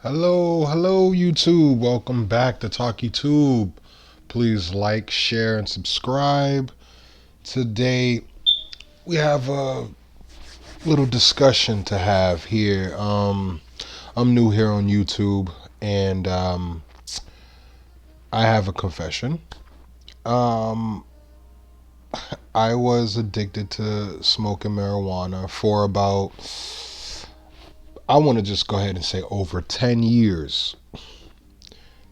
Hello, YouTube. Welcome back to TalkieTube. Please like, share, and subscribe. Today we have a little discussion to have here. I'm new here on YouTube, and I have a confession. Um, I was addicted to smoking marijuana for about, I want to just go ahead and say over 10 years.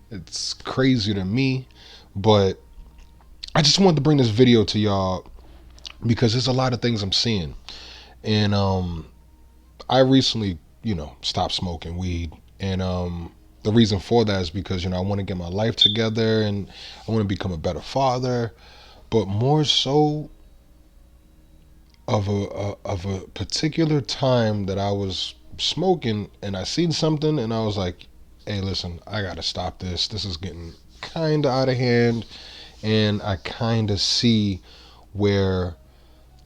It's crazy to me, but I just wanted to bring this video to y'all because there's a lot of things I'm seeing. And I recently, stopped smoking weed. And the reason for that is because, I want to get my life together and I want to become a better father. But more so of a particular time that I was smoking and I seen something and I was like, hey, listen, I got to stop this. This is getting kind of out of hand. And I kind of see where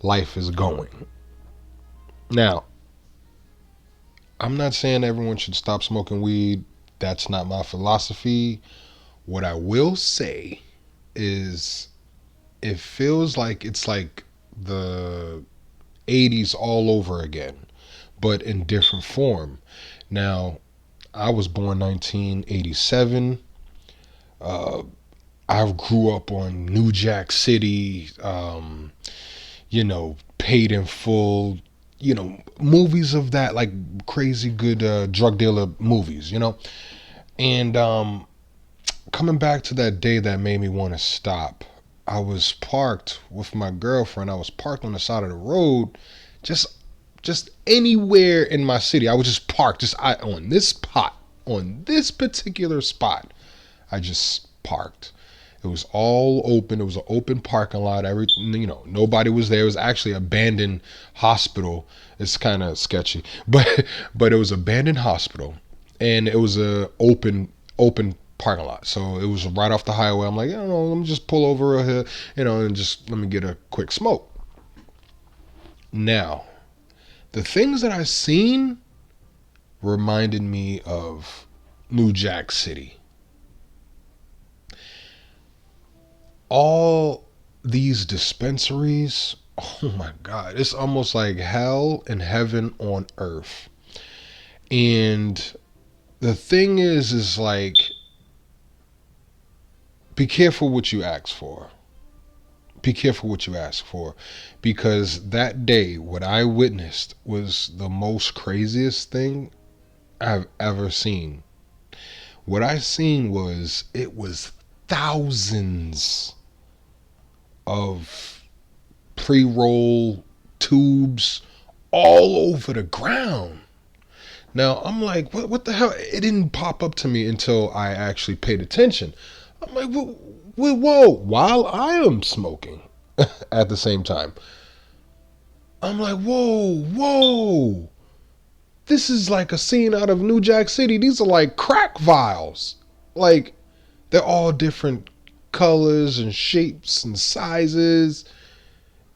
life is going. Now, I'm not saying everyone should stop smoking weed. That's not my philosophy. What I will say is it feels like it's like the 80s all over again, but in different form. Now, I was born 1987. Uh, I grew up on New Jack City, Paid in Full, movies of that, like crazy good drug dealer movies. And coming back to that day that made me want to stop, I was parked with my girlfriend. I was parked on the side of the road, just just anywhere in my city. I was just parked, on this spot, on this particular spot. I just parked. It was all open. It was an open parking lot. Everything, nobody was there. It was actually an abandoned hospital. It's kind of sketchy, but it was an abandoned hospital, and it was a open parking lot. So it was right off the highway. I'm like, I don't know, let me just pull over here, and just let me get a quick smoke. Now, the things that I seen reminded me of New Jack City. All these dispensaries, oh my God, it's almost like hell and heaven on earth. And the thing is like, be careful what you ask for. Be careful what you ask for. Because that day, what I witnessed was the most craziest thing I've ever seen. What I seen was, it was thousands of pre-roll tubes all over the ground. Now I'm like, what the hell? It didn't pop up to me until I actually paid attention. I'm like, whoa, while I am smoking at the same time. I'm like, whoa. This is like a scene out of New Jack City. These are like crack vials. Like, they're all different colors and shapes and sizes.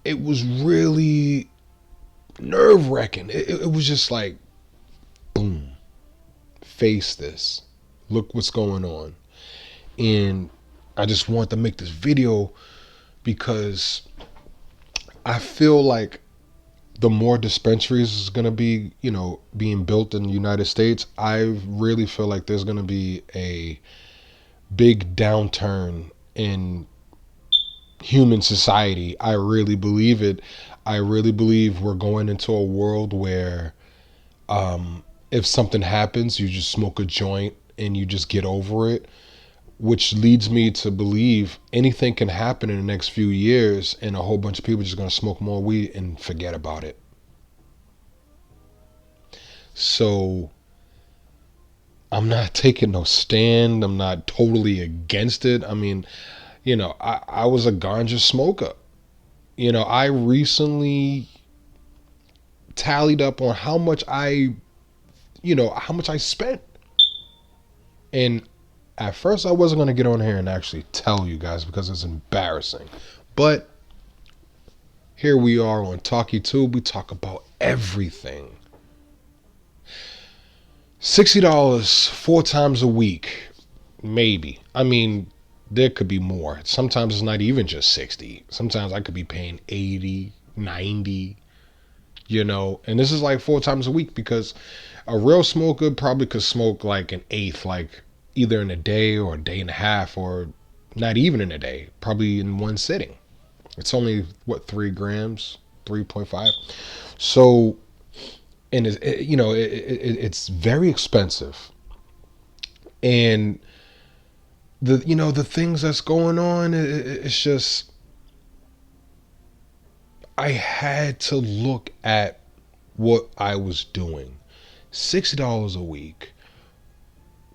It was really nerve wracking. It was just like, boom, face this. Look what's going on. And I just want to make this video because I feel like the more dispensaries is going to be, being built in the United States, I really feel like there's going to be a big downturn in human society. I really believe it. I really believe we're going into a world where if something happens, you just smoke a joint and you just get over it, which leads me to believe anything can happen in the next few years and a whole bunch of people are just going to smoke more weed and forget about it. So I'm not taking no stand. I'm not totally against it. I mean, I was a ganja smoker. I recently tallied up on how much I spent. And at first I wasn't going to get on here and actually tell you guys because it's embarrassing. But here we are on TalkieTube. We talk about everything. $60 4 times a week, maybe. I mean, there could be more. Sometimes it's not even just 60. Sometimes I could be paying 80, 90, and this is like 4 times a week, because a real smoker probably could smoke like an eighth, like either in a day or a day and a half, or not even in a day, probably in one sitting. It's only what, 3 grams, 3.5. So, and it's very expensive. And the things that's going on, it's just, I had to look at what I was doing. $60 a week,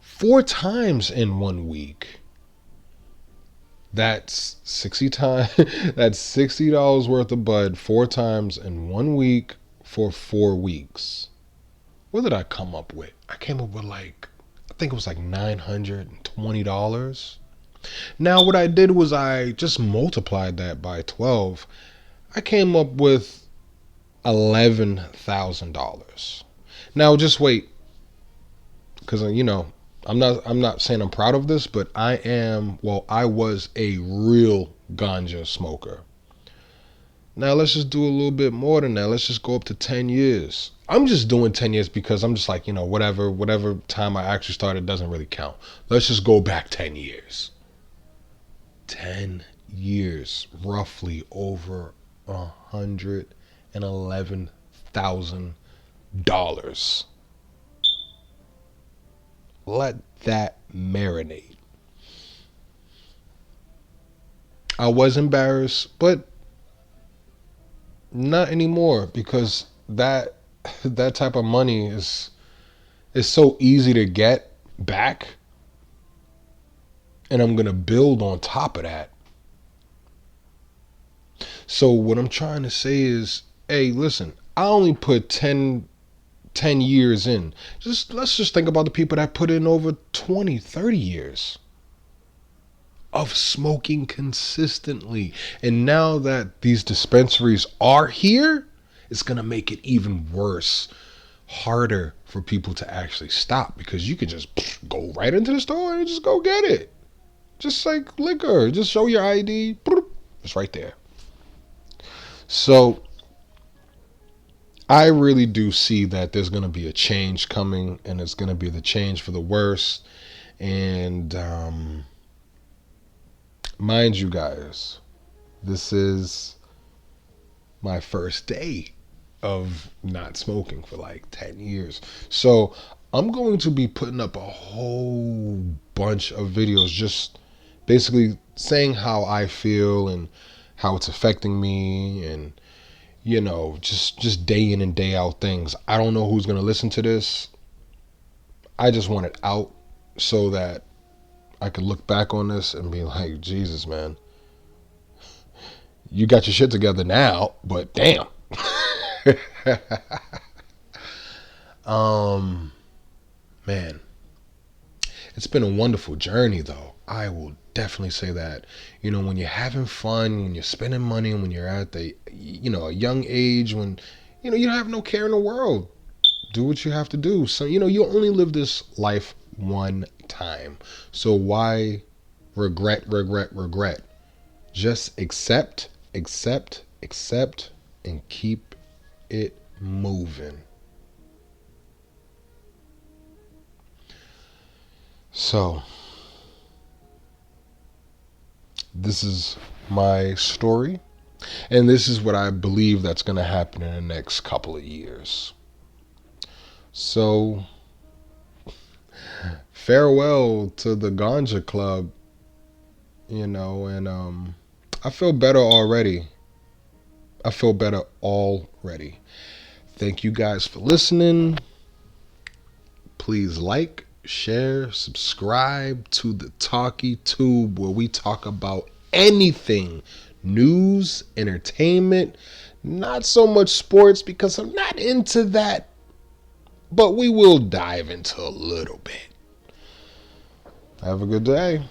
4 times in one week. That's 60 times. That's $60 worth of bud 4 times in one week for 4 weeks. What did I come up with? I came up with like, I think it was like $920. Now what I did was I just multiplied that by 12. I came up with $11,000. Now just wait, because I'm not saying I'm proud of this, but I was a real ganja smoker. Now let's just do a little bit more than that. Let's just go up to 10 years. I'm just doing 10 years because I'm just like, whatever time I actually started doesn't really count. Let's just go back 10 years. 10 years, roughly over $111,000. Let that marinate. I was embarrassed, but not anymore, because that type of money is so easy to get back, and I'm gonna build on top of that. So what I'm trying to say is, hey, listen, I only put 10 years in. Let's just think about the people that put in over 20, 30 years of smoking consistently. And now that these dispensaries are here, it's going to make it even worse, harder for people to actually stop, because you could just go right into the store and just go get it. Just like liquor, just show your ID, it's right there. So I really do see that there's going to be a change coming, and it's going to be the change for the worse. And mind you guys, this is my first day of not smoking for like 10 years. So I'm going to be putting up a whole bunch of videos just basically saying how I feel and how it's affecting me, and just day in and day out things. I don't know who's going to listen to this. I just want it out so that I could look back on this and be like, Jesus, man, you got your shit together now, but damn. Man, it's been a wonderful journey, though. I will definitely say that. When you're having fun, when you're spending money, and when you're at a young age, when, you don't have no care in the world, do what you have to do. So, you only live this life one time. So why regret? Just accept, and keep it moving. So, this is my story, and this is what I believe that's going to happen in the next couple of years. So, farewell to the Ganja Club, and I feel better already. Thank you guys for listening. Please like, share, subscribe to the Talkie Tube, where we talk about anything news, entertainment, not so much sports because I'm not into that, but we will dive into a little bit. Have a good day.